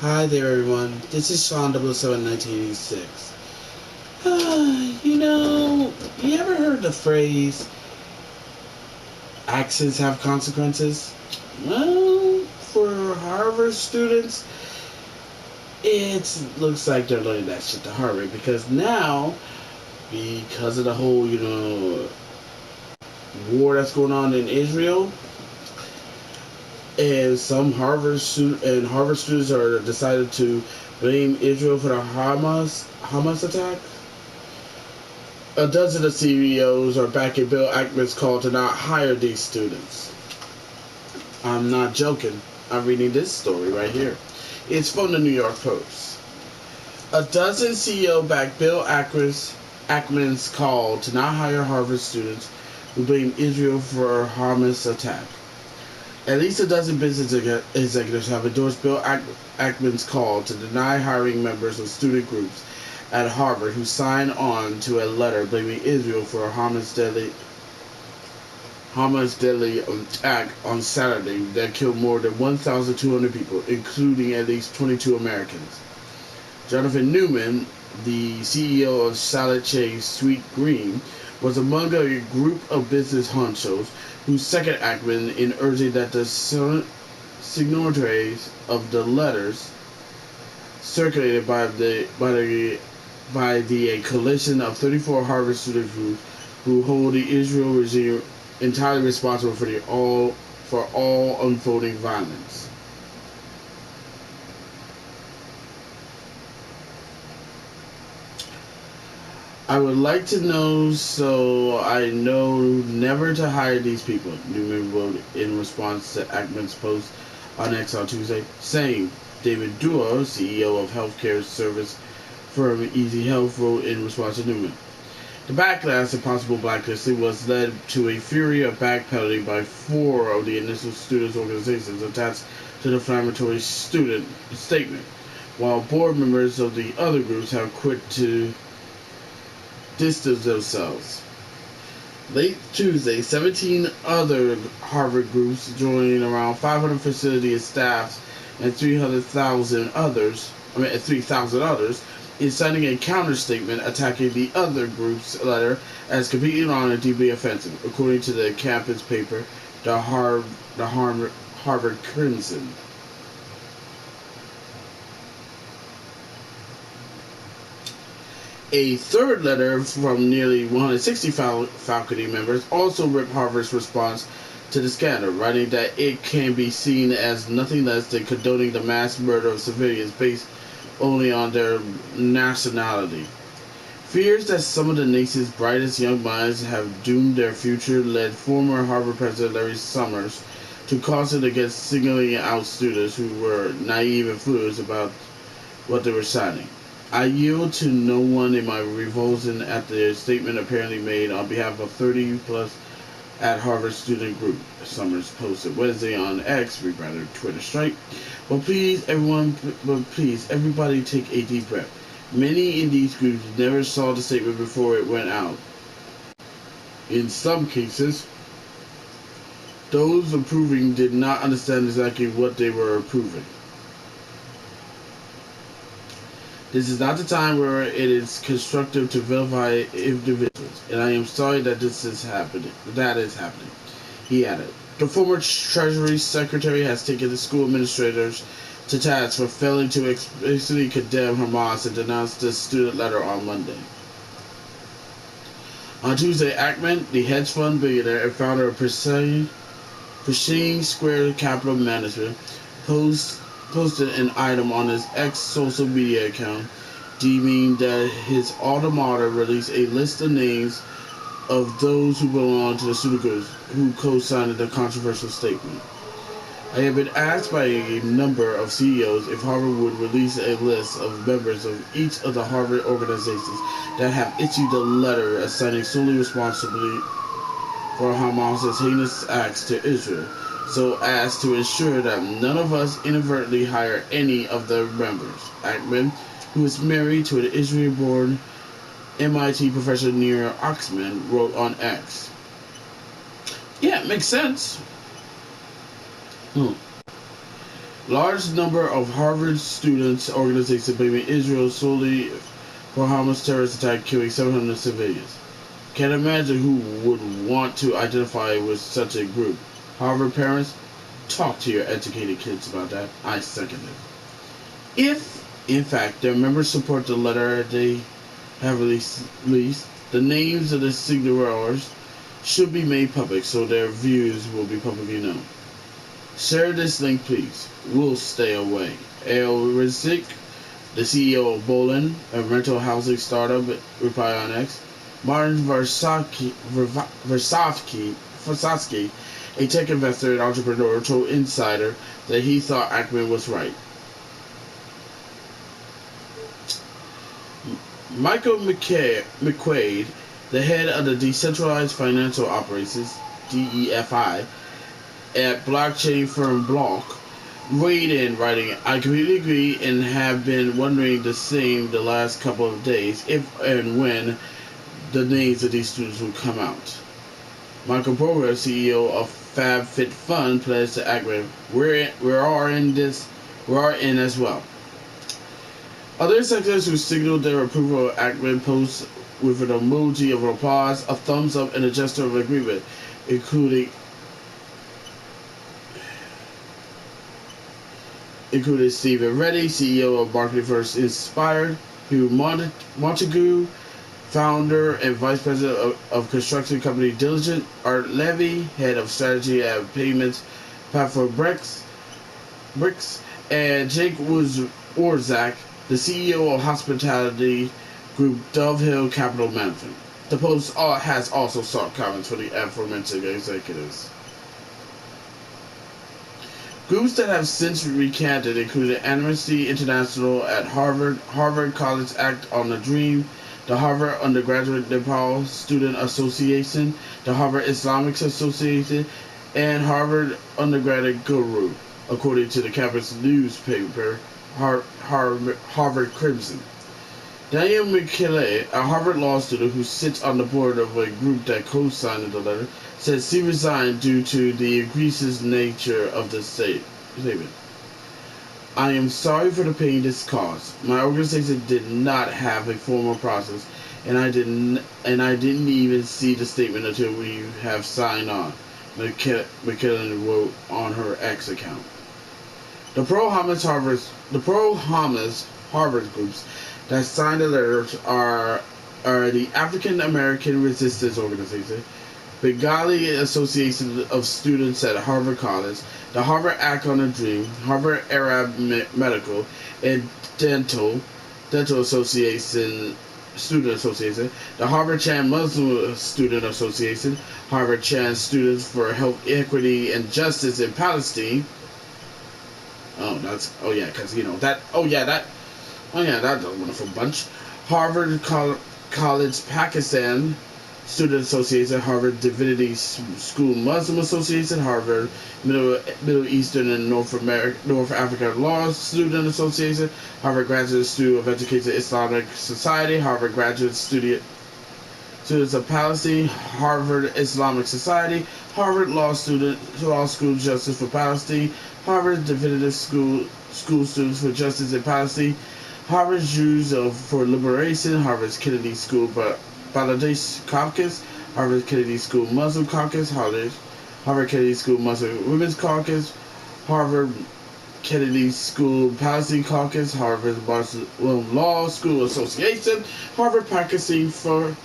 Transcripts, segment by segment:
Hi there, everyone. This is Sean 007 1986. You ever heard the phrase, actions have consequences? Well, for Harvard students, it looks like they're learning that shit the hard way because now, because of the whole, war that's going on in Israel, and some Harvard students are decided to blame Israel for the Hamas attack. A dozen of CEOs are backing Bill Ackman's call to not hire these students. I'm not joking. I'm reading this story right here. It's from the New York Post. A dozen CEOs backed Bill Ackman's call to not hire Harvard students who blame Israel for Hamas attack. At least a dozen business executives have endorsed Bill Ackman's call to deny hiring members of student groups at Harvard who signed on to a letter blaming Israel for a Hamas deadly attack on Saturday that killed more than 1,200 people, including at least 22 Americans. Jonathan Newman, the CEO of Salad Chase Sweet Green, was among a group of business honchos who seconded Ackman in urging that the signatories of the letters circulated by the a coalition of 34 Harvard student groups who hold the Israel regime entirely responsible for all unfolding violence. I would like to know so I know never to hire these people, Newman wrote in response to Ackman's post on X on Tuesday, saying David Duo, CEO of healthcare service firm Easy Health, wrote in response to Newman. The backlash and possible blacklisting was led to a fury of backpedaling by four of the initial students' organizations attached to the inflammatory student statement, while board members of the other groups have quit to distance themselves. Late Tuesday, 17 other Harvard groups, joining around 500 facility staffs and 3,000 others, in signing a counter statement attacking the other group's letter as completely wrong and deeply offensive, according to the campus paper, the Harvard Crimson. A third letter from nearly 160 faculty members also ripped Harvard's response to the scandal, writing that it can be seen as nothing less than condoning the mass murder of civilians based only on their nationality. Fears that some of the nation's brightest young minds have doomed their future led former Harvard President Larry Summers to caution against singling out students who were naive and foolish about what they were signing. I yield to no one in my revulsion at the statement apparently made on behalf of 30 plus at Harvard student group, Summers posted Wednesday on X, rebranded Twitter Stripe. But please, everybody take a deep breath. Many in these groups never saw the statement before it went out. In some cases, those approving did not understand exactly what they were approving. This is not the time where it is constructive to vilify individuals, and I am sorry that this is happening. That is happening. He added. The former Treasury Secretary has taken the school administrators to task for failing to explicitly condemn Hamas and denounced the student letter on Monday. On Tuesday, Ackman, the hedge fund billionaire and founder of Pershing Square Capital Management, posted an item on his X social media account deeming that his alma mater released a list of names of those who belong to the student groups who co-signed the controversial statement. I have been asked by a number of CEOs if Harvard would release a list of members of each of the Harvard organizations that have issued a letter assigning solely responsibility for Hamas's heinous acts to Israel, so as to ensure that none of us inadvertently hire any of the members. Ackman, who is married to an Israel-born MIT professor Nir Oxman, wrote on X. Yeah, it makes sense. Hmm. Large number of Harvard students organizations blaming Israel solely for Hamas terrorist attack killing 700 civilians. Can't imagine who would want to identify with such a group. Harvard parents, talk to your educated kids about that. I second it. If, in fact, their members support the letter they have released, the names of the signatories should be made public so their views will be publicly known. Share this link, please. We'll stay away. Al Rizk, the CEO of Bolin, a rental housing startup, replied on X. Martin Versavsky, a tech investor and entrepreneur, told Insider that he thought Ackman was right. Michael McQuaid, the head of the Decentralized Financial Operations, DEFI, at blockchain firm Block, weighed in, writing, I completely agree and have been wondering the same the last couple of days, if and when the names of these students will come out. Michael Broger, CEO of FabFitFun, pledged to Ackman, we are in as well. Other executives who signaled their approval of Ackman posts with an emoji of applause, a thumbs up, and a gesture of agreement, including Stephen Reddy, CEO of Marketing First Inspired, Hugh Montague, founder and vice president of construction company Diligent, Art Levy, head of strategy at payments platform Bricks, and Jake Warzak, the CEO of hospitality group Dove Hill Capital Management. The post has also sought comments from the aforementioned executives. Groups that have since recanted included Amnesty International at Harvard, Harvard College Act on the Dream, the Harvard Undergraduate Nepal Student Association, the Harvard Islamic Association, and Harvard Undergraduate Guru, according to the campus newspaper Harvard Crimson. Daniel McKinley, a Harvard law student who sits on the board of a group that co-signed the letter, said she resigned due to the egregious nature of the statement. I am sorry for the pain this caused. My organization did not have a formal process, and I didn't even see the statement until we have signed on, McKinley wrote on her X account. The pro-Hamas Harvard groups that signed the letters are the African American Resistance Organization, Bengali Association of Students at Harvard College, the Harvard Act on a Dream, Harvard Arab Medical and Dental Association, Student Association, the Harvard Chan Muslim Student Association, Harvard Chan Students for Health Equity and Justice in Palestine. That's a wonderful bunch. Harvard College Pakistan Student Association, Harvard Divinity School Muslim Association, Harvard Middle Eastern and North Africa Law Student Association, Harvard Graduate Student of Education Islamic Society, Harvard Graduate Students of Palestine, Harvard Islamic Society, Harvard Law School Justice for Palestine, Harvard Divinity School Students for Justice in Palestine, Harvard Jews for Liberation, Harvard Kennedy School Bangladesh Caucus, Harvard Kennedy School Muslim Caucus, Harvard Kennedy School Muslim Women's Caucus, Harvard Kennedy School Palestine Caucus, Harvard Muslim Law School Association, Harvard Pakistan Forum,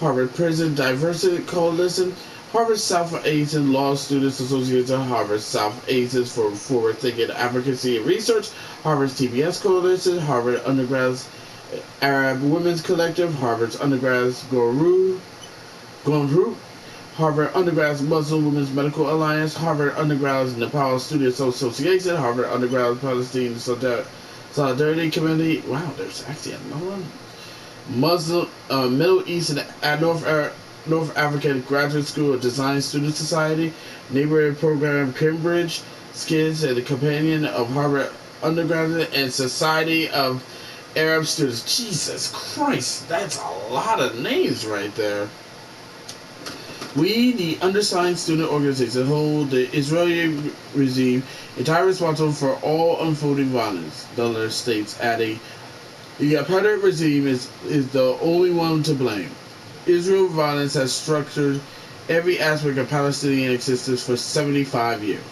Harvard Prison Diversity Coalition, Harvard South Asian Law Students Association, Harvard South Asians for Forward Thinking Advocacy and Research, Harvard's TBS Coalition, Harvard Undergrads Arab Women's Collective, Harvard's Undergrads Guru, Harvard Undergrads Muslim Women's Medical Alliance, Harvard Undergrads Nepal Students Association, Harvard Undergrads Palestine Solidarity Committee. Wow, there's actually another one. Muslim Middle East and North African Graduate School of Design Student Society, Neighborhood Program Cambridge, Skids and the Companion of Harvard Undergraduate, and Society of Arab Students. Jesus Christ, that's a lot of names right there. We, the undersigned student organization, hold the Israeli regime entirely responsible for all unfolding violence, the letter states, adding, the apartheid regime is the only one to blame. Israel violence has structured every aspect of Palestinian existence for 75 years.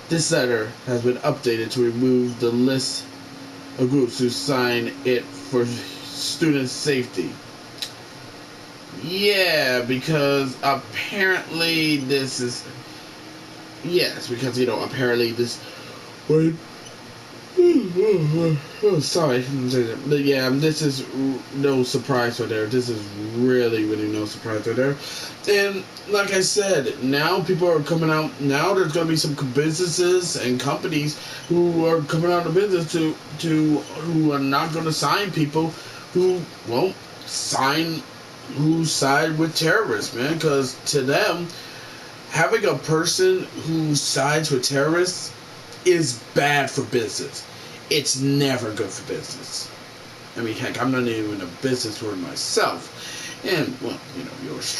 This letter has been updated to remove the list of groups who signed it for student safety. Yeah, because apparently this is... Yes, because, apparently this... Wait. Oh, sorry. But yeah, this is no surprise right there. This is really, really no surprise right there. And like I said, now people are coming out. Now there's going to be some businesses and companies who are coming out of business to who are not going to sign people who won't sign, who side with terrorists, man. Because to them, having a person who sides with terrorists is bad for business. It's never good for business. I mean, heck, I'm not even a business word myself. And, well, yours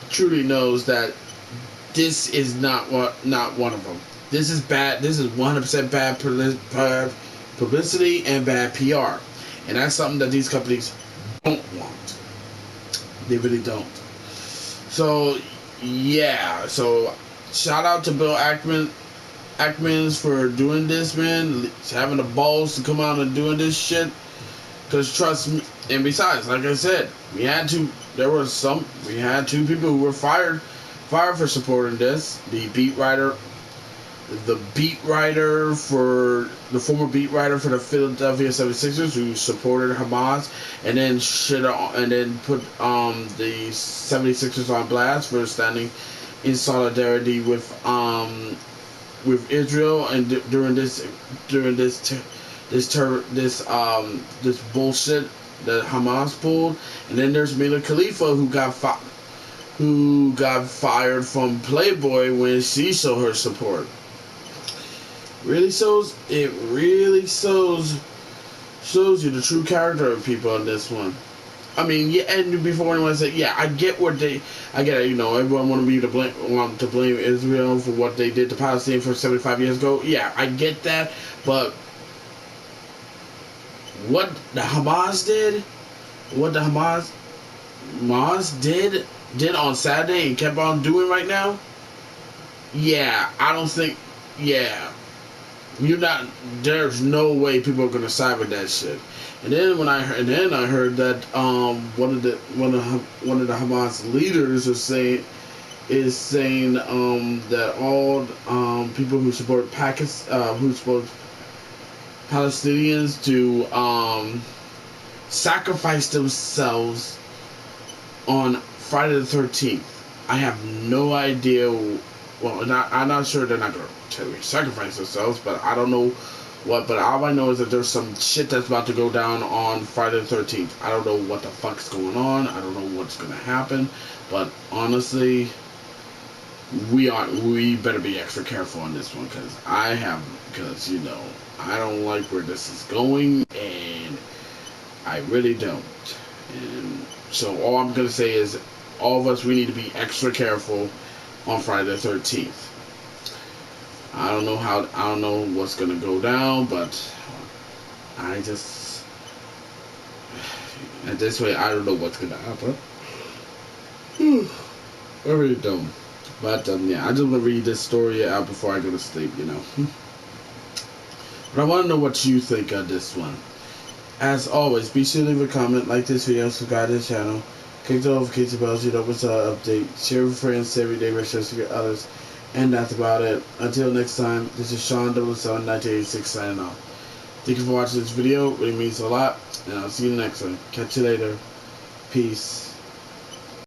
truly knows that this is not one of them. This is bad. This is 100% bad publicity and bad PR. And that's something that these companies don't want. They really don't. So, yeah. So, shout out to Bill Ackman's for doing this, man. Having the balls to come out and doing this shit. Because trust me, and besides, like I said, we had two people who were fired for supporting this. The former beat writer for the Philadelphia 76ers who supported Hamas and then put the 76ers on blast for standing in solidarity with Israel and during this bullshit that Hamas pulled. And then there's Mila Khalifa who got fired from Playboy when she showed her support. Really shows you the true character of people in this one. I mean, yeah, and before anyone said, yeah, I get it. Everyone want to blame Israel for what they did to Palestine for 75 years ago. Yeah, I get that, but what the Hamas did on Saturday and kept on doing right now. Yeah, I don't think. Yeah, there's no way people are gonna side with that shit. And then I heard that one of the Hamas leaders is saying that all people who support Palestinians to sacrifice themselves on Friday the 13th. I have no idea. Well, I'm not sure they're not going to tell me sacrifice themselves, but I don't know what. But all I know is that there's some shit that's about to go down on Friday the 13th. I don't know what the fuck's going on. I don't know what's going to happen. But honestly, we better be extra careful on this one because I don't like where this is going, and I really don't. And so all I'm going to say is all of us, we need to be extra careful on Friday the 13th. I don't know what's going to go down, but at this way, I don't know what's going to happen. I really don't. But yeah, I just want to read this story out before I go to sleep, But I want to know what you think of this one. As always, be sure to leave a comment, like this video, subscribe to the channel, click the notification bell so you know what's an update, share with friends every day, make sure to get others, and that's about it. Until next time, this is Sean 007-1986 signing off. Thank you for watching this video, it really means a lot, and I'll see you next one. Catch you later. Peace.